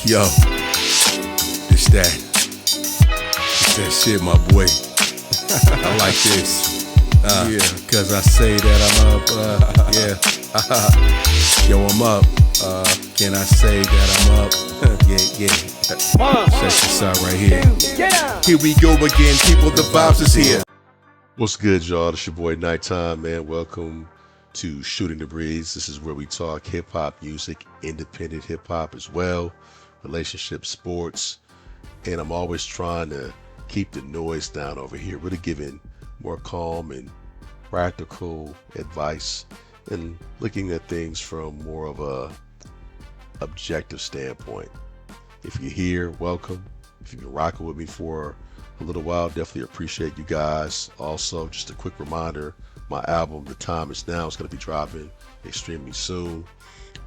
Yo, it's that shit, my boy. I like this. Yeah, cause I say that I'm up. Yo, I'm up. Can I say that I'm up? Yeah. Check this out right here. Here we go again, people. The vibes is here. What's good, y'all? It's your boy Nite Tyme, man. Welcome to Shooting the Breeze. This is where we talk hip-hop music, independent hip-hop as well, relationships, sports, and I'm always trying to keep the noise down over here, really giving more calm and practical advice and looking at things from more of a objective standpoint. If you're here, welcome. If you've been rocking with me for a little while, definitely appreciate you guys. Also, just a quick reminder, my album, The Time Is Now, is going to be dropping extremely soon.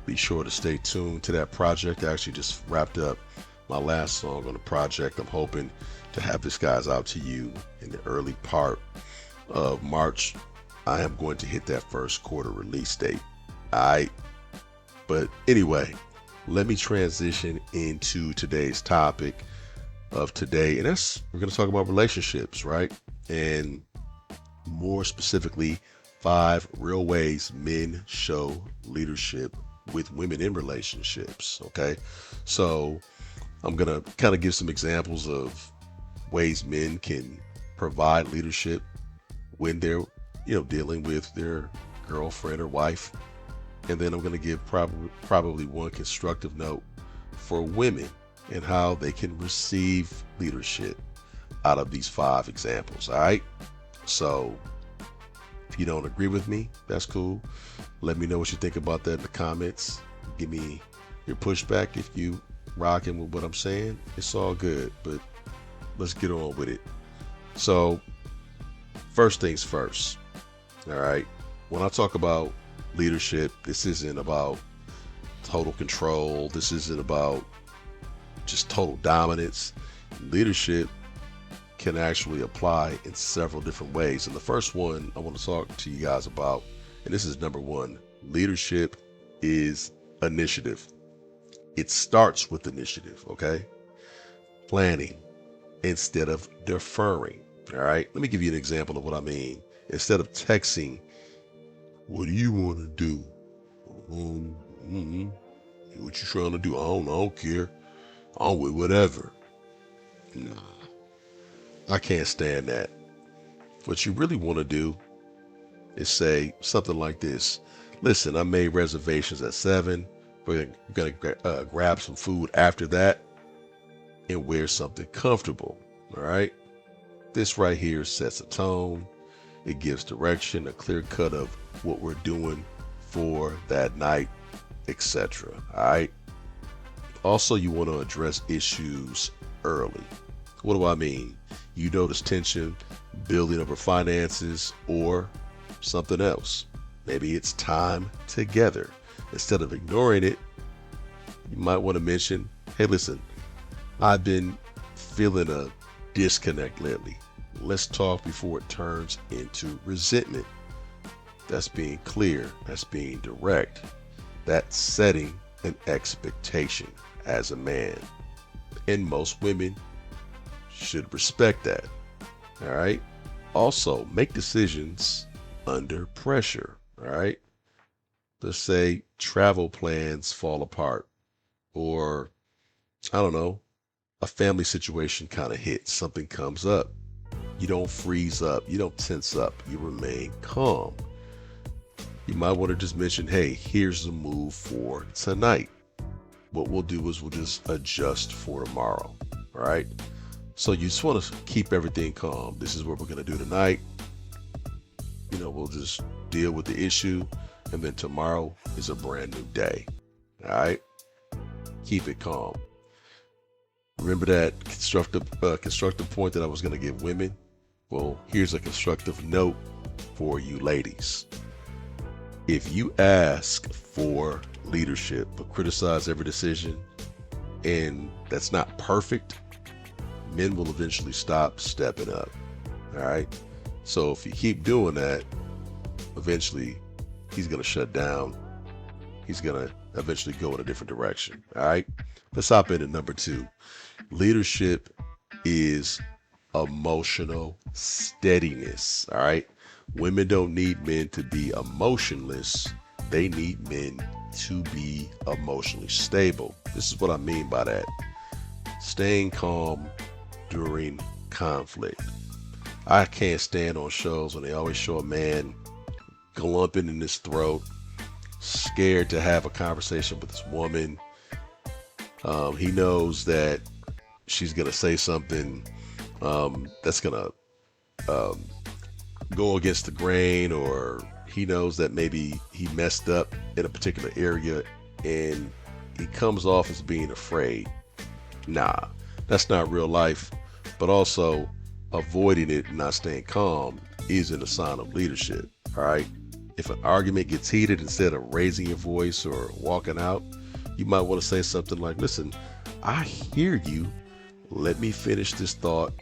Be sure to stay tuned to that project. I actually just wrapped up my last song on the project. I'm hoping to have this guys out to you in the early part of March. I am going to hit that first quarter release date. Alright. But anyway, let me transition into today's topic of today. And we're going to talk about relationships, right? And more specifically, 5 real ways men show leadership with women in relationships. Okay. So I'm going to kind of give some examples of ways men can provide leadership when they're, dealing with their girlfriend or wife. And then I'm going to give probably one constructive note for women and how they can receive leadership out of these 5 examples. All right. So if you don't agree with me, that's cool. Let me know what you think about that in the comments. Give me your pushback if you rocking with what I'm saying. It's all good, but let's get on with it. So first things first. All right. When I talk about leadership, this isn't about total control. This isn't about just total dominance. Leadership can actually apply in several different ways. And the first one I want to talk to you guys about, and this is number 1, leadership is initiative. It starts with initiative, okay? Planning instead of deferring, all right? Let me give you an example of what I mean. Instead of texting, what do you want to do? What you trying to do? I don't care. I'm with whatever. Nah, I can't stand that. What you really want to do is say something like this. Listen, I made reservations at 7. We're going to grab some food after that and wear something comfortable. All right. This right here sets a tone. It gives direction, a clear cut of what we're doing for that night, etc. All right. Also, you want to address issues early. What do I mean? You notice tension building over finances or something else. Maybe it's time together. Instead of ignoring it, you might want to mention, hey, listen, I've been feeling a disconnect lately. Let's talk before it turns into resentment. That's being clear. That's being direct. That's setting an expectation as a man. And most women should respect that. All right. Also, make decisions under pressure. All right. Let's say travel plans fall apart, or I don't know, a family situation kind of hits, something comes up. You don't freeze up. You don't tense up. You remain calm. You might want to just mention, hey, here's the move for tonight. What we'll do is we'll just adjust for tomorrow. All right. So you just want to keep everything calm. This is what we're going to do tonight. We'll just deal with the issue. And then tomorrow is a brand new day. All right. Keep it calm. Remember that constructive point that I was going to give women? Well, here's a constructive note for you ladies. If you ask for leadership but criticize every decision, and that's not perfect, men will eventually stop stepping up. All right. So if you keep doing that, eventually he's going to shut down. He's going to eventually go in a different direction. All right. Let's hop into number 2. Leadership is emotional steadiness. All right. Women don't need men to be emotionless. They need men to be emotionally stable. This is what I mean by that. Staying calm during conflict. I can't stand on shows when they always show a man glumping in his throat, scared to have a conversation with this woman. He knows that she's going to say something that's going to go against the grain, or he knows that maybe he messed up in a particular area and he comes off as being afraid. Nah, that's not real life. But also, avoiding it and not staying calm isn't a sign of leadership. All right. If an argument gets heated, instead of raising your voice or walking out, you might want to say something like, listen, I hear you. Let me finish this thought.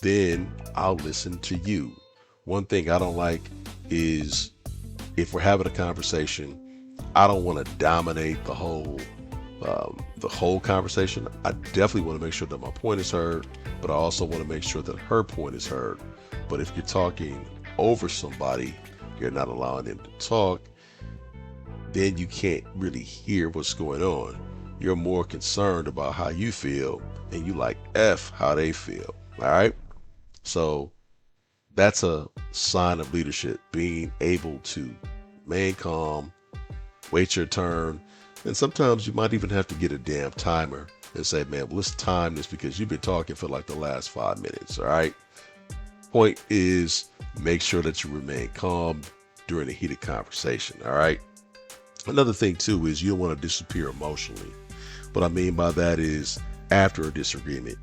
Then I'll listen to you. One thing I don't like is if we're having a conversation, I don't want to dominate the whole conversation. I definitely want to make sure that my point is heard, but I also want to make sure that her point is heard. But if you're talking over somebody, you're not allowing them to talk, then you can't really hear what's going on. You're more concerned about how you feel, and you like F how they feel. All right. So that's a sign of leadership, being able to remain calm, wait your turn. And sometimes you might even have to get a damn timer and say, man, well, let's time this because you've been talking for like the last 5 minutes. All right. Point is, make sure that you remain calm during a heated conversation. All right. Another thing too is you don't want to disappear emotionally. What I mean by that is, after a disagreement,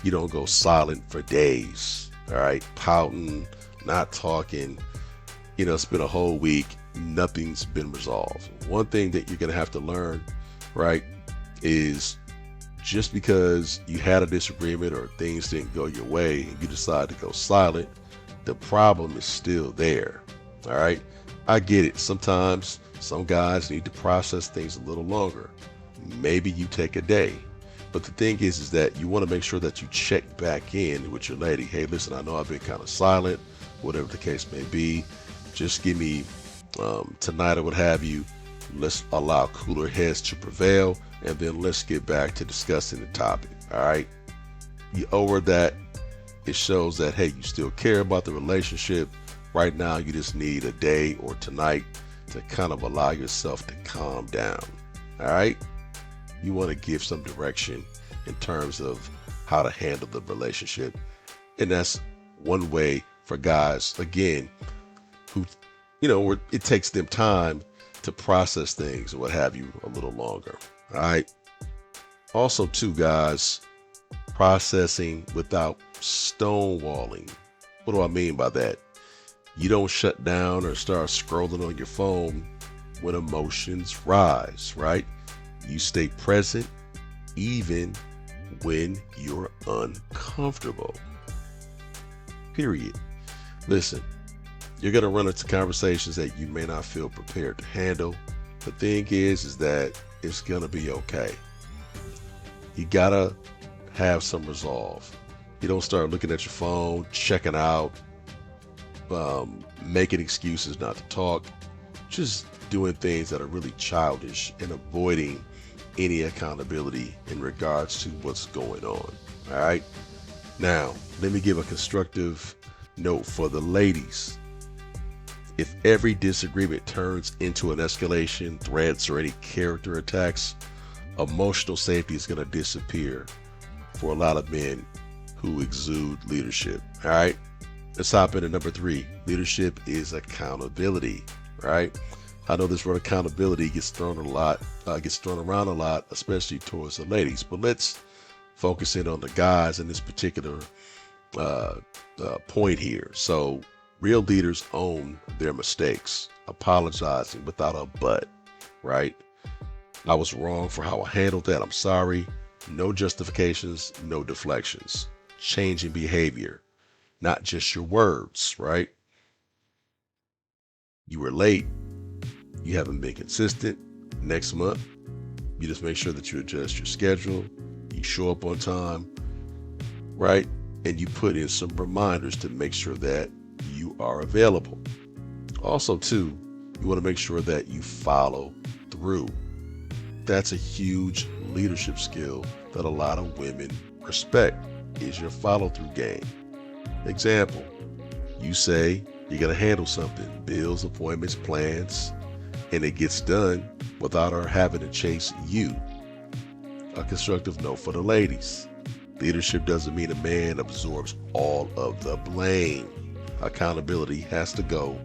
you don't go silent for days. All right. Pouting, not talking. It's been a whole week. Nothing's been resolved. One thing that you're going to have to learn, right, is just because you had a disagreement or things didn't go your way and you decide to go silent, the problem is still there. All right. I get it. Sometimes some guys need to process things a little longer. Maybe you take a day. But the thing is that you want to make sure that you check back in with your lady. Hey, listen, I know I've been kind of silent, whatever the case may be. Just give me tonight or what have you. Let's allow cooler heads to prevail, and then let's get back to discussing the topic. All right. You owe her that. It shows that, hey, you still care about the relationship. Right now, you just need a day or tonight to kind of allow yourself to calm down. All right. You want to give some direction in terms of how to handle the relationship. And that's one way for guys, again, who, where it takes them time to process things or what have you a little longer. All right. Also, too, guys, processing without stonewalling. What do I mean by that? You don't shut down or start scrolling on your phone when emotions rise, right? You stay present even when you're uncomfortable. Period. Listen, you're going to run into conversations that you may not feel prepared to handle. The thing is that it's going to be okay. You got to have some resolve. You don't start looking at your phone, checking out, making excuses not to talk, just doing things that are really childish and avoiding any accountability in regards to what's going on. All right. Now, let me give a constructive note for the ladies. If every disagreement turns into an escalation, threats, or any character attacks, emotional safety is going to disappear for a lot of men who exude leadership. All right. Let's hop into number 3. Leadership is accountability. Right. I know this word accountability gets thrown around a lot, especially towards the ladies. But let's focus in on the guys in this particular point here. So, real leaders own their mistakes, apologizing without a but. Right? I was wrong for how I handled that. I'm sorry. No justifications, no deflections. Changing behavior, not just your words. Right? You were late. You haven't been consistent. Next month, you just make sure that you adjust your schedule, you show up on time, right? And you put in some reminders to make sure that you are available. Also, too, you want to make sure that you follow through. That's a huge leadership skill that a lot of women respect, is your follow-through game. Example, you say you're going to handle something, bills, appointments, plans, and it gets done without her having to chase you. A constructive note for the ladies. Leadership doesn't mean a man absorbs all of the blame. Accountability has to go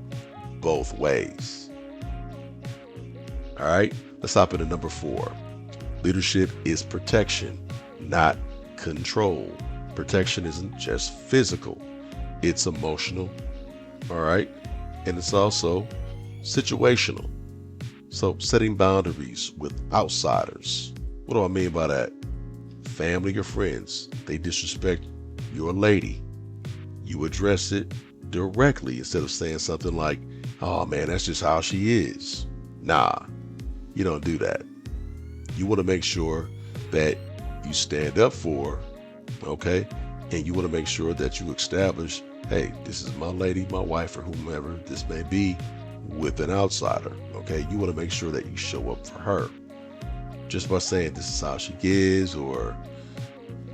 both ways. All right, let's hop into number 4. Leadership is protection, not control. Protection isn't just physical, it's emotional, all right? And it's also situational. So setting boundaries with outsiders. What do I mean by that? Family or friends, they disrespect your lady. You address it directly instead of saying something like, oh man, that's just how she is. Nah, you don't do that. You want to make sure that you stand up for her, okay? And you want to make sure that you establish, hey, this is my lady, my wife, or whomever this may be, with an outsider, okay? You want to make sure that you show up for her. Just by saying this is how she is, or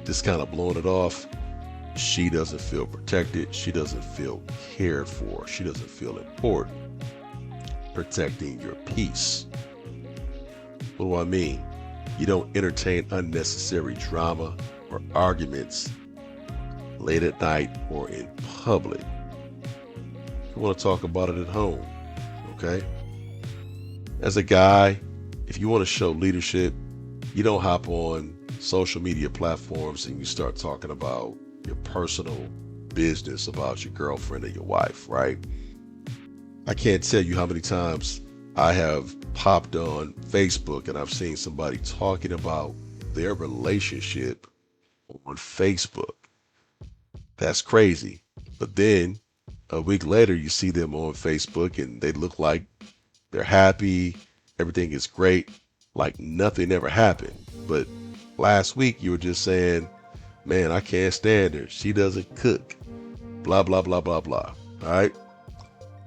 just kind of blowing it off, she doesn't feel protected. She doesn't feel cared for. She doesn't feel important. Protecting your peace. What do I mean? You don't entertain unnecessary drama or arguments late at night or in public. You want to talk about it at home, okay? As a guy, if you want to show leadership, you don't hop on social media platforms and you start talking about your personal business about your girlfriend or your wife, right? I can't tell you how many times I have popped on Facebook and I've seen somebody talking about their relationship on Facebook. That's crazy. But then a week later, you see them on Facebook and they look like they're happy. Everything is great, like nothing ever happened. But last week you were just saying, man, I can't stand her. She doesn't cook. Blah, blah, blah, blah, blah. All right.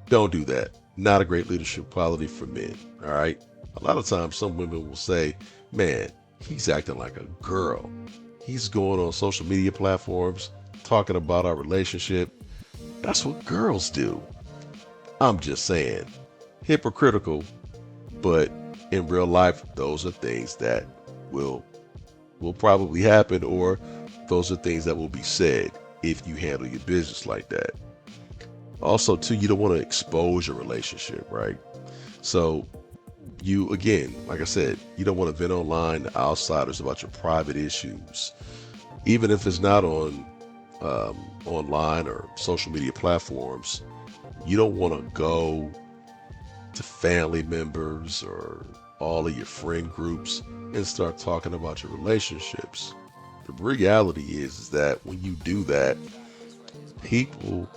Don't do that. Not a great leadership quality for men. All right. A lot of times some women will say, man, he's acting like a girl. He's going on social media platforms, talking about our relationship. That's what girls do. I'm just saying, hypocritical, but in real life, those are things that will probably happen, or those are things that will be said if you handle your business like that. Also, too, you don't want to expose your relationship, right? So you, again, like I said, you don't want to vent online to outsiders about your private issues, even if it's not on online or social media platforms. You don't want to go to family members or all of your friend groups and start talking about your relationships. The reality is that when you do that, people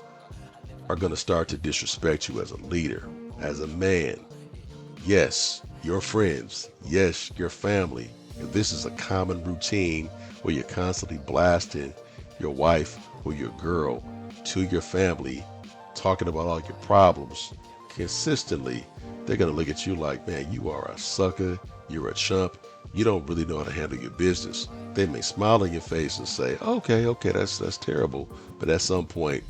are going to start to disrespect you as a leader, as a man. Yes, your friends. Yes, your family. If this is a common routine where you're constantly blasting your wife or your girl to your family, talking about all your problems consistently, they're going to look at you like, man, you are a sucker. You're a chump. You don't really know how to handle your business. They may smile in your face and say, okay, that's terrible. But at some point,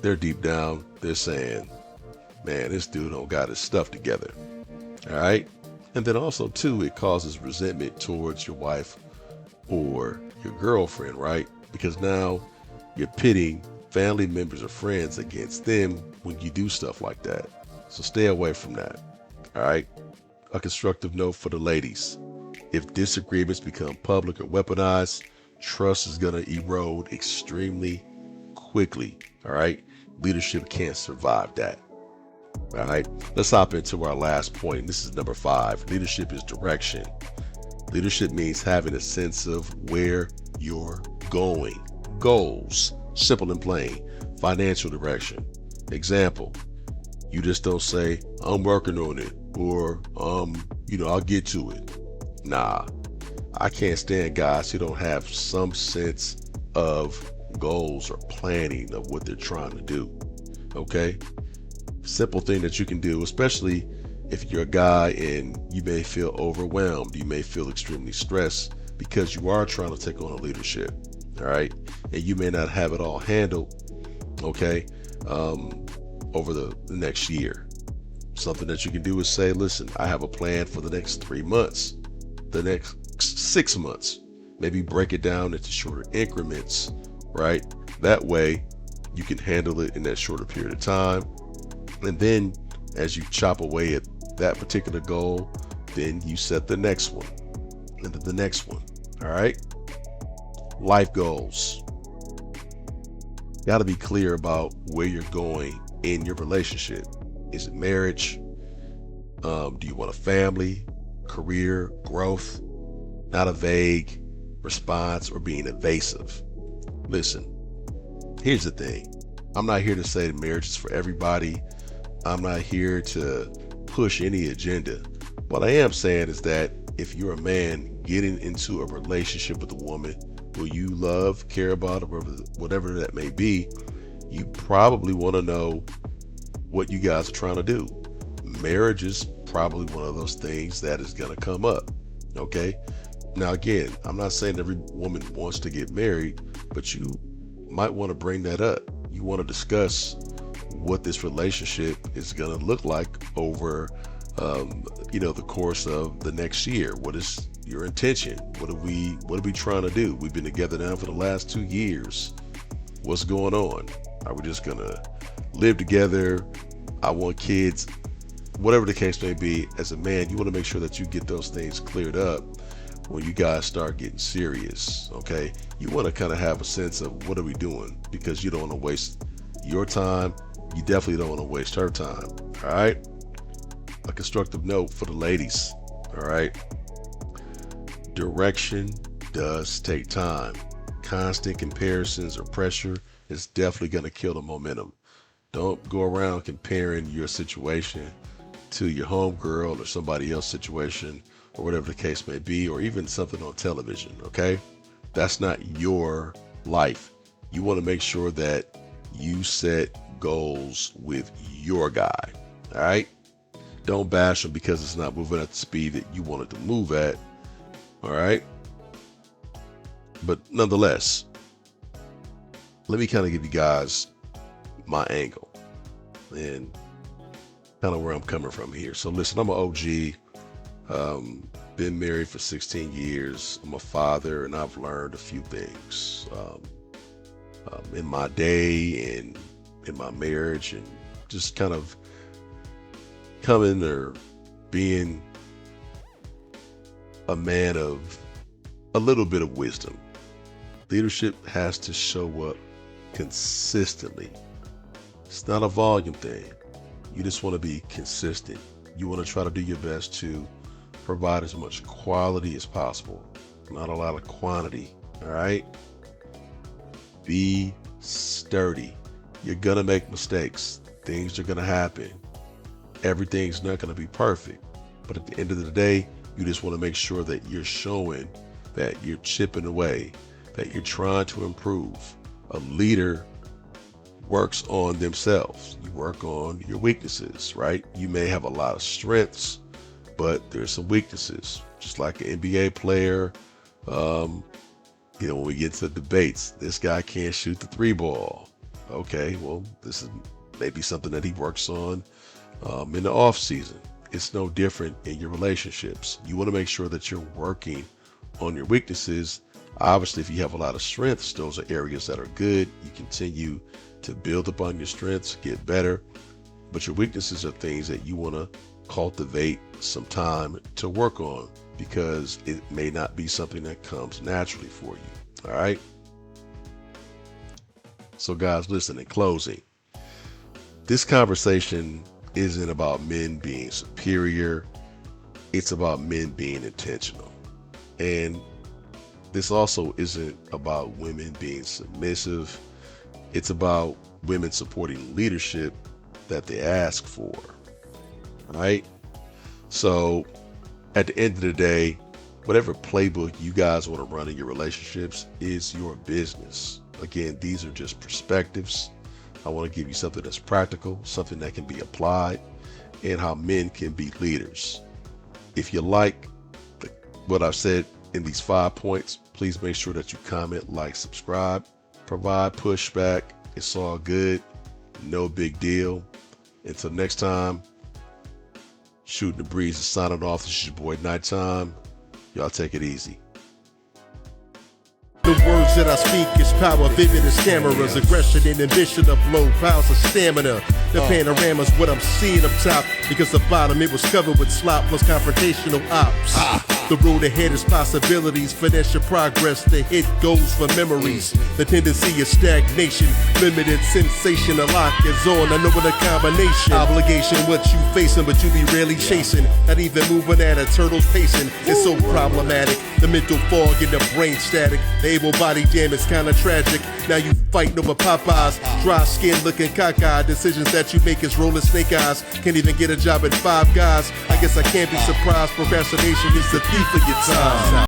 they're deep down, they're saying, man, this dude don't got his stuff together. All right. And then also, too, it causes resentment towards your wife or your girlfriend, right? Because now you're pitting family members or friends against them when you do stuff like that. So stay away from that. All right. A constructive note for the ladies. If disagreements become public or weaponized, trust is going to erode extremely quickly. All right. Leadership can't survive that. All right. Let's hop into our last point. This is number 5. Leadership is direction. Leadership means having a sense of where you're going. Goals, simple and plain. Financial direction. Example, You just don't say, I'm working on it, or, I'll get to it. Nah, I can't stand guys who don't have some sense of goals or planning of what they're trying to do. Okay? Simple thing that you can do, especially if you're a guy and you may feel overwhelmed, you may feel extremely stressed because you are trying to take on a leadership. All right? And you may not have it all handled, okay, over the next year. Something that you can do is say, listen, I have a plan for the next 3 months, the next 6 months. Maybe break it down into shorter increments, right? That way you can handle it in that shorter period of time. And then as you chop away at that particular goal, then you set the next one and then the next one. All right. Life goals. Got to be clear about where you're going in your relationship. Is it marriage? Do you want a family, career, growth? Not a vague response or being evasive. Listen, here's the thing. I'm not here to say that marriage is for everybody. I'm not here to push any agenda. What I am saying is that if you're a man getting into a relationship with a woman who you love, care about, or whatever that may be, you probably want to know what you guys are trying to do. Marriage is probably one of those things that is going to come up. Okay. Now, again, I'm not saying every woman wants to get married, but you might want to bring that up. You want to discuss what this relationship is going to look like over, the course of the next year. What is your intention? What are we trying to do? We've been together now for the last 2 years. What's going on? Are we just going to live together? I want kids. Whatever the case may be, as a man, you want to make sure that you get those things cleared up when you guys start getting serious. Okay, you want to kind of have a sense of what are we doing, because you don't want to waste your time. You definitely don't want to waste her time. All right. A constructive note for the ladies. All right. Direction does take time. Constant comparisons or pressure is definitely going to kill the momentum. Don't go around comparing your situation to your homegirl or somebody else's situation, or whatever the case may be, or even something on television. Okay. That's not your life. You want to make sure that you set goals with your guy. All right. Don't bash him because it's not moving at the speed that you want it to move at. All right. But nonetheless, let me kind of give you guys my angle and kind of where I'm coming from here. So listen, I'm an OG. Been married for 16 years. I'm a father, and I've learned a few things in my day and in my marriage, and just kind of coming or being a man of a little bit of wisdom. Leadership has to show up consistently. It's not a volume thing. You just want to be consistent. You want to try to do your best to provide as much quality as possible, not a lot of quantity. All right. Be sturdy. You're going to make mistakes. Things are going to happen. Everything's not going to be perfect. But at the end of the day, you just want to make sure that you're showing that you're chipping away, that you're trying to improve. A leader works on themselves. You work on your weaknesses, right? You may have a lot of strengths, but there's some weaknesses. Just like an NBA player, when we get to debates, this guy can't shoot the 3 ball. Okay, well, this is maybe something that he works on in the off season. It's no different in your relationships. You want to make sure that you're working on your weaknesses. Obviously, if you have a lot of strengths, those are areas that are good. You continue to build upon your strengths, get better. But your weaknesses are things that you want to cultivate some time to work on, because it may not be something that comes naturally for you. All right. So guys, listen, in closing, this conversation isn't about men being superior. It's about men being intentional. And this also isn't about women being submissive. It's about women supporting leadership that they ask for. All right? So at the end of the day, whatever playbook you guys want to run in your relationships is your business. Again, these are just perspectives. I want to give you something that's practical, something that can be applied, and how men can be leaders. If you like what I've said in these 5 points, please make sure that you comment, like, subscribe, provide pushback. It's all good. No big deal. Until next time, Shooting the Breeze is signing off. This is your boy Nite Tyme. Y'all take it easy. The words that I speak is power, vivid as cameras, aggression and ambition of low piles of stamina. The panorama's what I'm seeing up top, because the bottom it was covered with slop plus confrontational ops. The road ahead is possibilities, finesse your progress, the hit goes for memories. The tendency is stagnation, limited sensation, a lock is on, I know what a combination. Obligation, what you facing, but you be rarely chasing. Not even moving at a turtle's pacing, it's so problematic. The mental fog and the brain static, the able body jam is kinda tragic. Now you fighting over Popeyes, dry skin looking cockeyed. Decisions that you make is rolling snake eyes. Can't even get a job at Five Guys. I guess I can't be surprised, procrastination is the thief of your time.